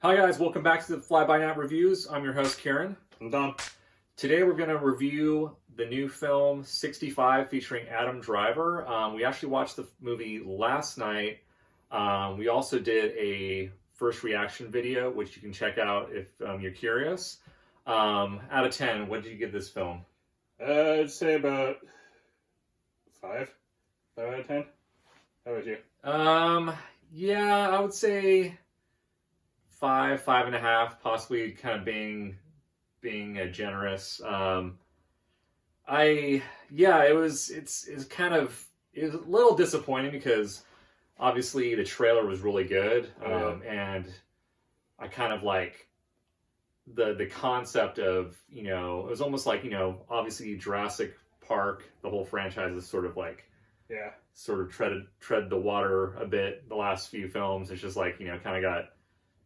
Hi guys, welcome back to the Fly By Night Reviews. I'm your host Kiren. And Dom. Today we're going to review the new film 65 featuring Adam Driver. We actually watched the movie last night. We also did a first reaction video, which you can check out if you're curious. Out of 10, what did you give this film? I'd say about 5. 5 out of 10. How about you? Yeah, I would say 5, 5.5, possibly kind of being generous. It's kind of, it was a little disappointing because obviously the trailer was really good. And I kind of like the concept of, it was almost like, obviously Jurassic Park, the whole franchise is sort of like, sort of tread the water a bit the last few films. It's just like, kind of got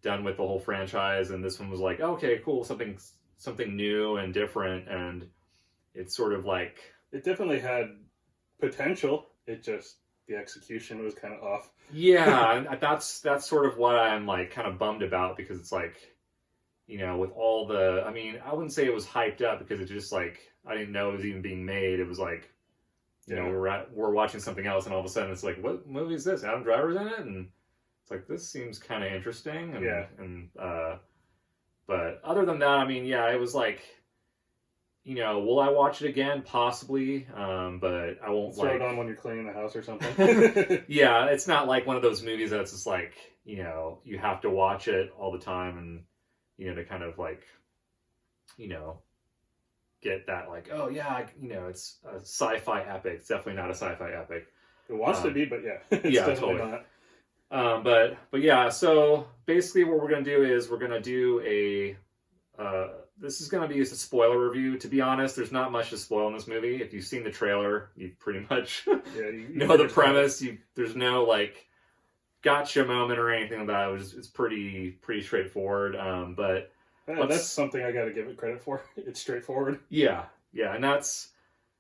done with the whole franchise, and this one was like, okay, cool, something new and different, and it's sort of like, it definitely had potential. It just, the execution was kind of off. Yeah. that's sort of what I'm like kind of bummed about, because it's like, with all the, I mean, I wouldn't say it was hyped up because it's just like, I didn't know it was even being made. It was like, we're watching something else, and all of a sudden it's like, what movie is this? Adam Driver's in it? And it's like, this seems kind of interesting. But other than that, I mean, it was like, will I watch it again? Possibly, but I won't. Throw it on when you're cleaning the house or something. Yeah, it's not like one of those movies that's just like, you have to watch it all the time, and to kind of like, get that like, oh yeah, it's a sci-fi epic. It's definitely not a sci-fi epic. It wants to be, but it's totally not. But yeah, so basically what we're going to do is we're going to do this is going to be a spoiler review. To be honest, there's not much to spoil in this movie. If you've seen the trailer, you pretty much you know the premise. There's no like gotcha moment or anything like that. It's pretty straightforward. But that's something I got to give it credit for. It's straightforward. Yeah, and that's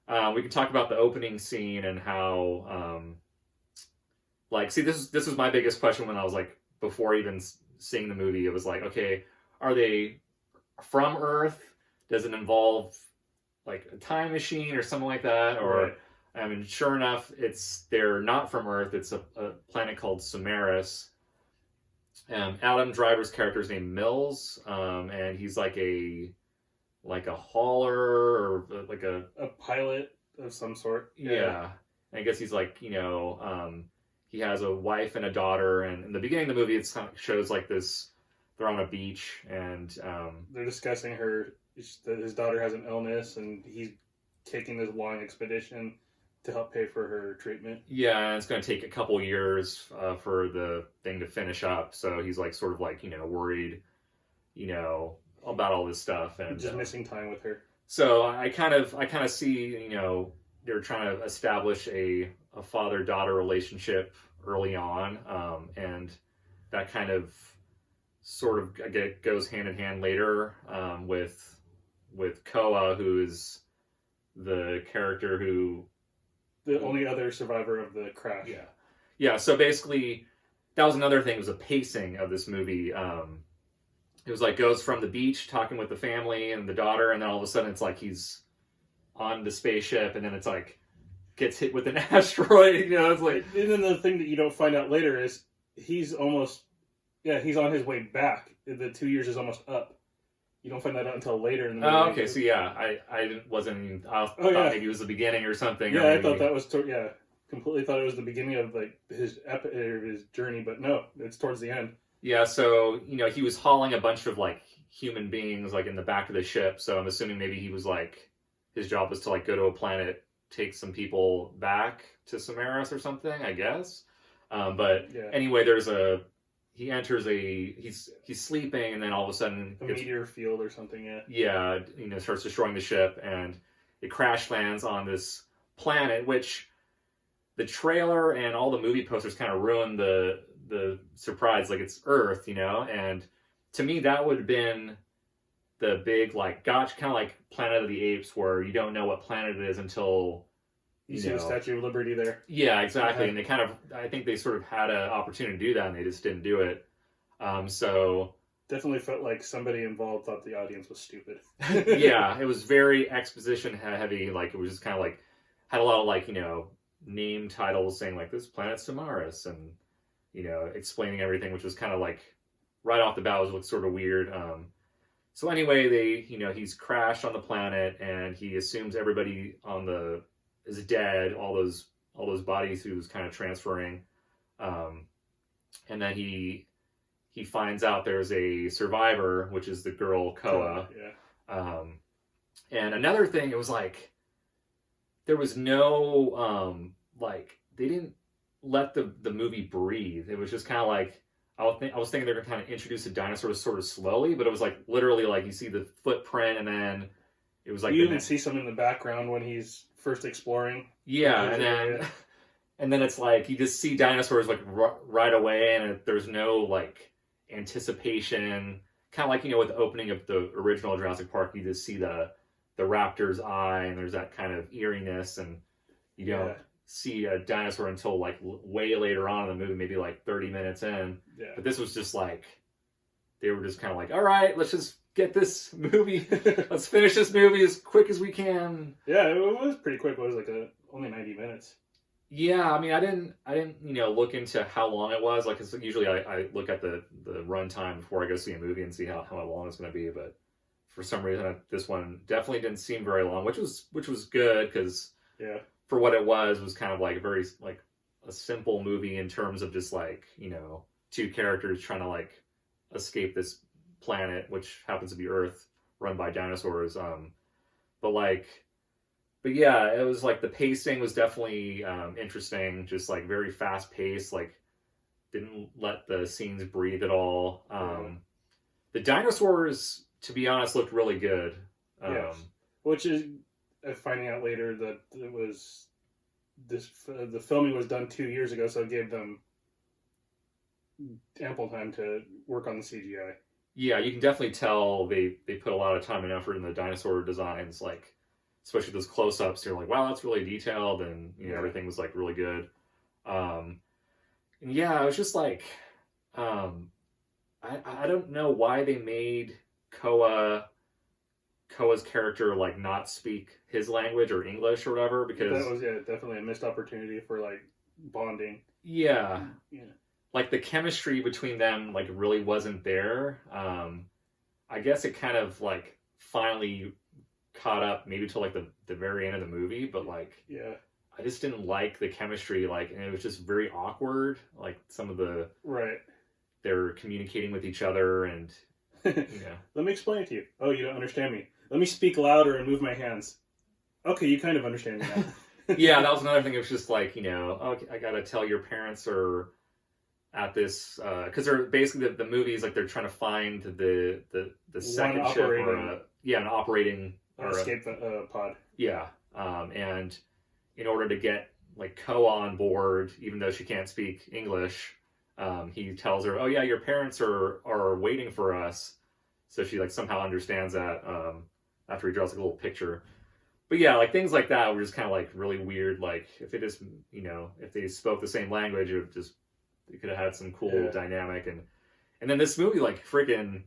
we can talk about the opening scene and how see, this was my biggest question when I was like, before even seeing the movie. It was like, okay, are they from Earth? Does it involve like a time machine or something like that? Or right. I mean, sure enough, they're not from Earth. It's a planet called Samaris. Adam Driver's character is named Mills, and he's like a hauler, or like a pilot of some sort. Yeah. I guess he's like, he has a wife and a daughter, and in the beginning of the movie, it shows like this, they're on a beach, and they're discussing his daughter has an illness, and he's taking this long expedition to help pay for her treatment. Yeah, and it's going to take a couple years for the thing to finish up, so he's like sort of like, worried, about all this stuff, and just missing time with her. So I kind of see, they're trying to establish a father-daughter relationship early on, and that kind of sort of goes hand in hand later with Koa, who is the character who, the only other survivor of the crash. Yeah. So basically, that was another thing. It was the pacing of this movie. It was like, goes from the beach talking with the family and the daughter, and then all of a sudden it's like he's on the spaceship, and then it's like gets hit with an asteroid. It's like, and then the thing that you don't find out later is he's on his way back. The 2 years is almost up. You don't find that out until later in the movie. Oh, okay. So I wasn't even. I thought maybe it was the beginning or something. Yeah, I thought that was completely thought it was the beginning of like his journey, but no, it's towards the end. Yeah, so he was hauling a bunch of like human beings like in the back of the ship. So I'm assuming maybe he was like, his job was to like go to a planet, take some people back to Samaris or something, I guess. Anyway, he's sleeping, and then all of a sudden a meteor field or something. Starts destroying the ship, and it crash lands on this planet, which the trailer and all the movie posters kind of ruined the surprise. Like, it's Earth, and to me that would have been the big like gotcha, kind of like Planet of the Apes, where you don't know what planet it is until you see the Statue of Liberty there. Yeah, exactly. And they I think they sort of had an opportunity to do that, and they just didn't do it. So Definitely felt like somebody involved thought the audience was stupid. Yeah, it was very exposition heavy. Like, it was just kind of like, had a lot of like, name titles saying like, this planet's Samaris, and, explaining everything, which was kind of like, right off the bat was sort of weird. So anyway, he's crashed on the planet, and he assumes everybody is dead. All those bodies he was kind of transferring, and then he finds out there's a survivor, which is the girl Koa. Yeah. And another thing, it was like there was no like, they didn't let the movie breathe. It was just kind of like, I was thinking they're going to kind of introduce the dinosaurs sort of slowly, but it was like literally like you see the footprint, and then it was like you even see some in the background when he's first exploring. Yeah, and then it's like you just see dinosaurs like right away, and there's no like anticipation. Kind of like, with the opening of the original Jurassic Park, you just see the raptor's eye, and there's that kind of eeriness, and you don't see a dinosaur until like way later on in the movie, maybe like 30 minutes in. Yeah. But this was just like, they were just kind of like, all right, let's just get this movie, let's finish this movie as quick as we can. Yeah, it was pretty quick. It was like only 90 minutes. Yeah, I mean, I didn't look into how long it was. Like, 'cause usually I look at the runtime before I go see a movie and see how long it's going to be. But for some reason, this one definitely didn't seem very long, which was good, because for what it was kind of like a very like a simple movie in terms of just like, two characters trying to like escape this planet, which happens to be Earth, run by dinosaurs. But yeah, it was like the pacing was definitely interesting, just like very fast paced, like didn't let the scenes breathe at all. The dinosaurs, to be honest, looked really good. Yes. Which is finding out later that it was the filming was done 2 years ago, so it gave them ample time to work on the CGI. Yeah, you can definitely tell they put a lot of time and effort in the dinosaur designs, like especially those close-ups. You're like, wow, that's really detailed, and everything was like really good. And yeah, it was just like, I don't know why they made Koa's character like not speak his language or English or whatever, because that was definitely a missed opportunity for like bonding. Yeah. Like the chemistry between them like really wasn't there. I guess it kind of like finally caught up maybe till like the very end of the movie, but like I just didn't like the chemistry, like, and it was just very awkward, like some of the they're communicating with each other, and let me explain it to you. Oh, you don't understand me. Let me speak louder and move my hands. Okay, you kind of understand me now. Yeah, that was another thing. It was just like, okay, I gotta tell your parents are at this, because they're basically the movie's like they're trying to find the second ship, or an operating escape pod. Yeah, and in order to get like Koa on board, even though she can't speak English, he tells her, "Oh yeah, your parents are waiting for us." So she like somehow understands that after he draws like a little picture. But yeah, like things like that were just kind of like really weird. Like if they just if they spoke the same language, it could have had some cool dynamic. And then this movie, like freaking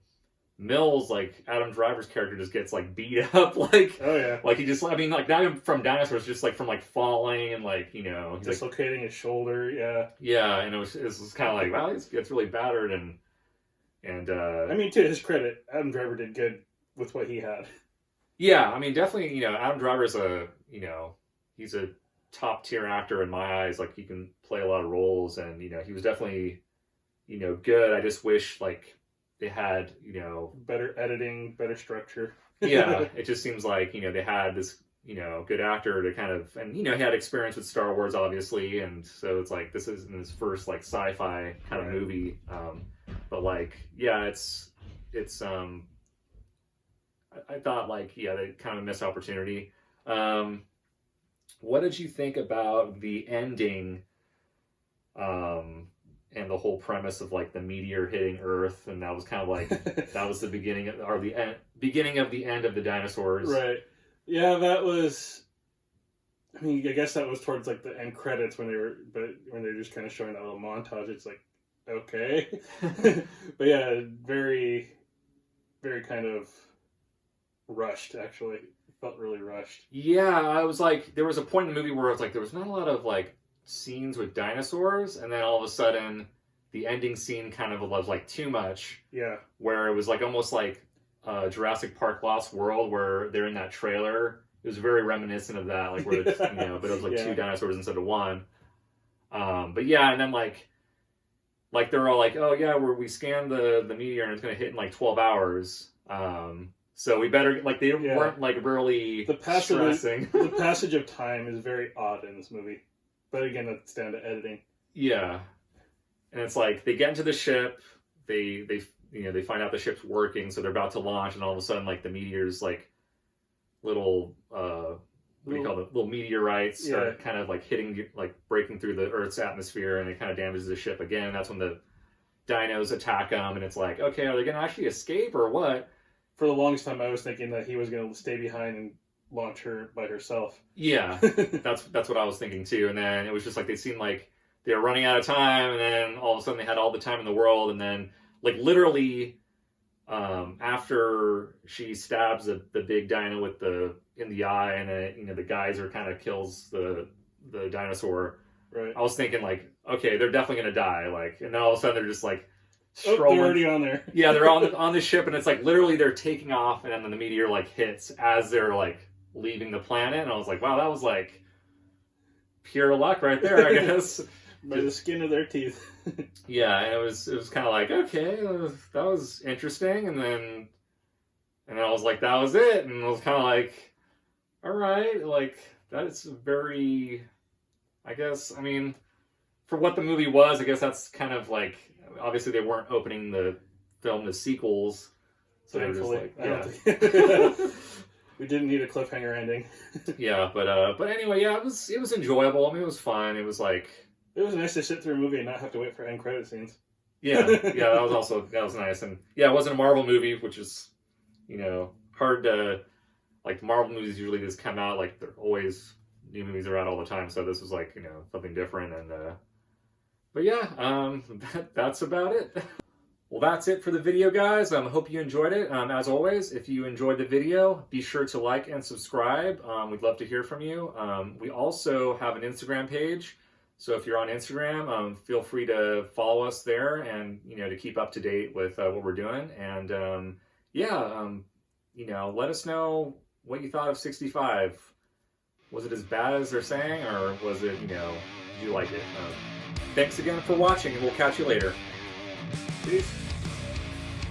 Mills, like Adam Driver's character, just gets like beat up, like like he just, I mean, like not even from dinosaurs, just like from like falling and like he's dislocating his shoulder. And it was kind of like, wow, he gets really battered, and I mean, to his credit, Adam Driver did good with what he had. Yeah, I mean, definitely, Adam Driver's he's a top tier actor in my eyes. Like he can play a lot of roles, and he was definitely good. I just wish like they had better editing, better structure. Yeah, it just seems like they had this good actor to kind of, and he had experience with Star Wars obviously, and so it's like this isn't his first like sci-fi kind of movie, but like it's I thought like they kind of missed opportunity. What did you think about the ending? And the whole premise of like the meteor hitting Earth, and that was kind of like that was the beginning or the end, beginning of the end of the dinosaurs. Right. Yeah, that was. I mean, I guess that was towards like the end credits when they were just kind of showing that little montage. It's like okay. But yeah, very, very kind of rushed, actually. Felt really rushed. Yeah, I was like, there was a point in the movie where it's like there was not a lot of like scenes with dinosaurs, and then all of a sudden the ending scene kind of was like too much. Yeah. Where it was like almost like Jurassic Park Lost World, where they're in that trailer. It was very reminiscent of that, like where it's, you know, but it was like two dinosaurs instead of one. But yeah, and then like they're all like, oh yeah, we scanned the meteor and it's gonna hit in like 12 hours. So we better, like, they weren't like really stressing. The passage of time is very odd in this movie, but again, that's down to editing. Yeah, and it's like they get into the ship, they you know, they find out the ship's working, so they're about to launch, and all of a sudden, like, the meteor's like little what do you call them? Little meteorites start kind of like hitting, like breaking through the Earth's atmosphere, and it kind of damages the ship again. That's when the dinos attack them, and it's like, okay, are they going to actually escape or what? For the longest time, I was thinking that he was going to stay behind and launch her by herself. Yeah, that's what I was thinking too. And then it was just like they seemed like they were running out of time, and then all of a sudden they had all the time in the world, and then like literally after she stabs the big dino in the eye, and then, you know, the geyser kind of kills the dinosaur. Right. I was thinking like, okay, they're definitely gonna die. Like, and then all of a sudden they're just like strolling. They're already on there. Yeah, they're on the ship, and it's like literally they're taking off, and then the meteor like hits as they're like leaving the planet. And I was like, wow, that was like pure luck right there, I guess. By the skin of their teeth. Yeah, and it was kind of like, okay, that was interesting, and then I was like, that was it, and I was kind of like, all right, like that's very, I guess, I mean, for what the movie was, I guess that's kind of like, obviously they weren't opening the film as sequels, so they were just like, yeah. We didn't need a cliffhanger ending. Yeah, but anyway, yeah, it was enjoyable. I mean, it was fun. It was like, it was nice to sit through a movie and not have to wait for end credit scenes. Yeah, that was nice. And yeah, it wasn't a Marvel movie, which is, you know, hard to, like, Marvel movies usually just come out, like, they're always, new movies are out all the time, so this was like, you know, something different. And but yeah, that's about it. Well, that's it for the video, guys. Hope you enjoyed it. As always, if you enjoyed the video, be sure to like and subscribe. We'd love to hear from you. We also have an Instagram page. So if you're on Instagram, feel free to follow us there, and, you know, to keep up to date with what we're doing. And you know, let us know what you thought of 65. Was it as bad as they're saying, or was it, you know, did you like it? Thanks again for watching, and we'll catch you later. Peace.